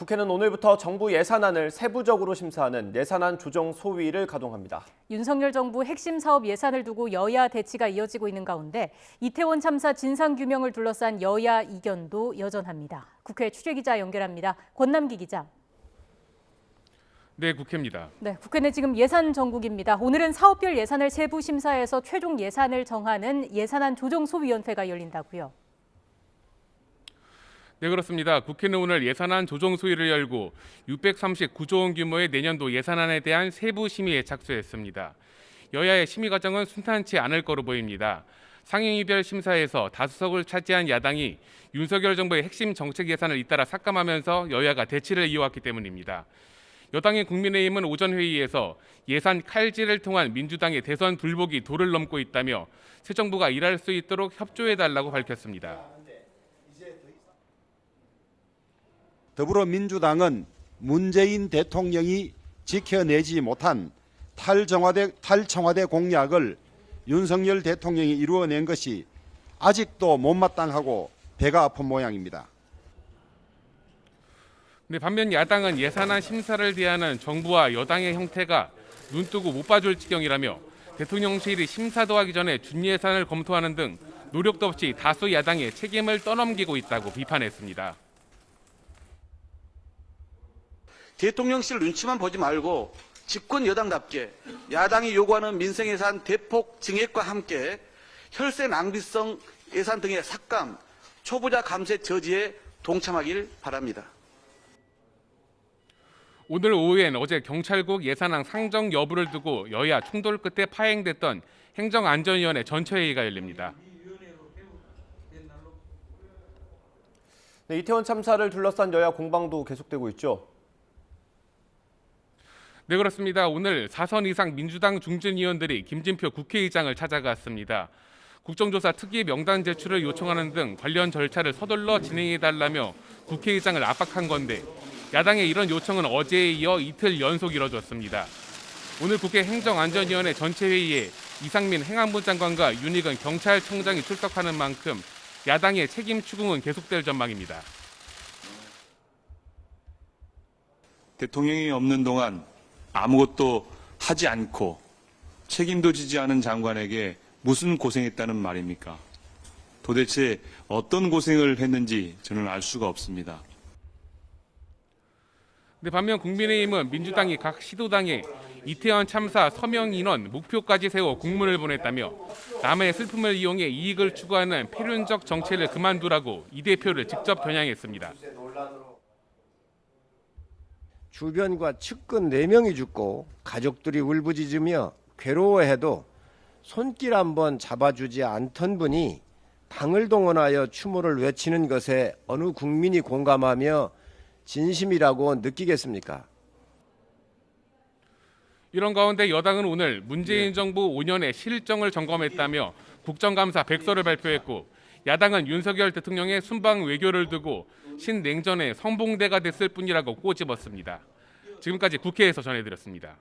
국회는 오늘부터 정부 예산안을 세부적으로 심사하는 예산안 조정 소위를 가동합니다. 윤석열 정부 핵심 사업 예산을 두고 여야 대치가 이어지고 있는 가운데 이태원 참사 진상규명을 둘러싼 여야 이견도 여전합니다. 국회 취재기자 연결합니다. 권남기 기자. 네, 국회입니다. 네, 국회는 지금 예산 정국입니다. 오늘은 사업별 예산을 세부 심사해서 최종 예산을 정하는 예산안 조정소위원회가 열린다고요. 네, 그렇습니다. 국회는 오늘 예산안 조정 소위를 열고 639조 원 규모의 내년도 예산안에 대한 세부 심의에 착수했습니다. 여야의 심의 과정은 순탄치 않을 거로 보입니다. 상임위별 심사에서 다수석을 차지한 야당이 윤석열 정부의 핵심 정책 예산을 잇따라 삭감하면서 여야가 대치를 이어왔기 때문입니다. 여당인 국민의힘은 오전 회의에서 예산 칼질을 통한 민주당의 대선 불복이 도를 넘고 있다며 새 정부가 일할 수 있도록 협조해달라고 밝혔습니다. 더불어민주당은 문재인 대통령이 지켜내지 못한 탈청와대 공약을 윤석열 대통령이 이루어낸 것이 아직도 못마땅하고 배가 아픈 모양입니다. 네, 반면 야당은 예산안 심사를 대하는 정부와 여당의 형태가 눈뜨고 못 봐줄 지경이라며 대통령실이 심사도 하기 전에 준예산을 검토하는 등 노력도 없이 다수 야당의 책임을 떠넘기고 있다고 비판했습니다. 대통령실 눈치만 보지 말고 집권 여당답게 야당이 요구하는 민생 예산 대폭 증액과 함께 혈세 낭비성 예산 등의 삭감, 초부자 감세 저지에 동참하길 바랍니다. 오늘 오후엔 어제 경찰국 예산안 상정 여부를 두고 여야 충돌 끝에 파행됐던 행정안전위원회 전체회의가 열립니다. 네, 이태원 참사를 둘러싼 여야 공방도 계속되고 있죠. 네, 그렇습니다. 오늘 4선 이상 민주당 중진 의원들이 김진표 국회의장을 찾아갔습니다. 국정조사 특위 명단 제출을 요청하는 등 관련 절차를 서둘러 진행해달라며 국회의장을 압박한 건데 야당의 이런 요청은 어제에 이어 이틀 연속 이뤄졌습니다. 오늘 국회 행정안전위원회 전체회의에 이상민 행안부 장관과 윤익은 경찰청장이 출석하는 만큼 야당의 책임 추궁은 계속될 전망입니다. 대통령이 없는 동안 아무것도 하지 않고 책임도 지지 않은 장관에게 무슨 고생했다는 말입니까? 도대체 어떤 고생을 했는지 저는 알 수가 없습니다. 네, 반면 국민의힘은 민주당이 각 시도당에 이태원 참사 서명 인원 목표까지 세워 공문을 보냈다며 남의 슬픔을 이용해 이익을 추구하는 패륜적 정치를 그만두라고 이 대표를 직접 겨냥했습니다. 주변과 측근 4명이 죽고 가족들이 울부짖으며 괴로워해도 손길 한번 잡아주지 않던 분이 당을 동원하여 추모를 외치는 것에 어느 국민이 공감하며 진심이라고 느끼겠습니까? 이런 가운데 여당은 오늘 문재인 정부 5년의 실정을 점검했다며 국정감사 백서를 발표했고 야당은 윤석열 대통령의 순방 외교를 두고 신냉전의 성봉대가 됐을 뿐이라고 꼬집었습니다. 지금까지 국회에서 전해드렸습니다.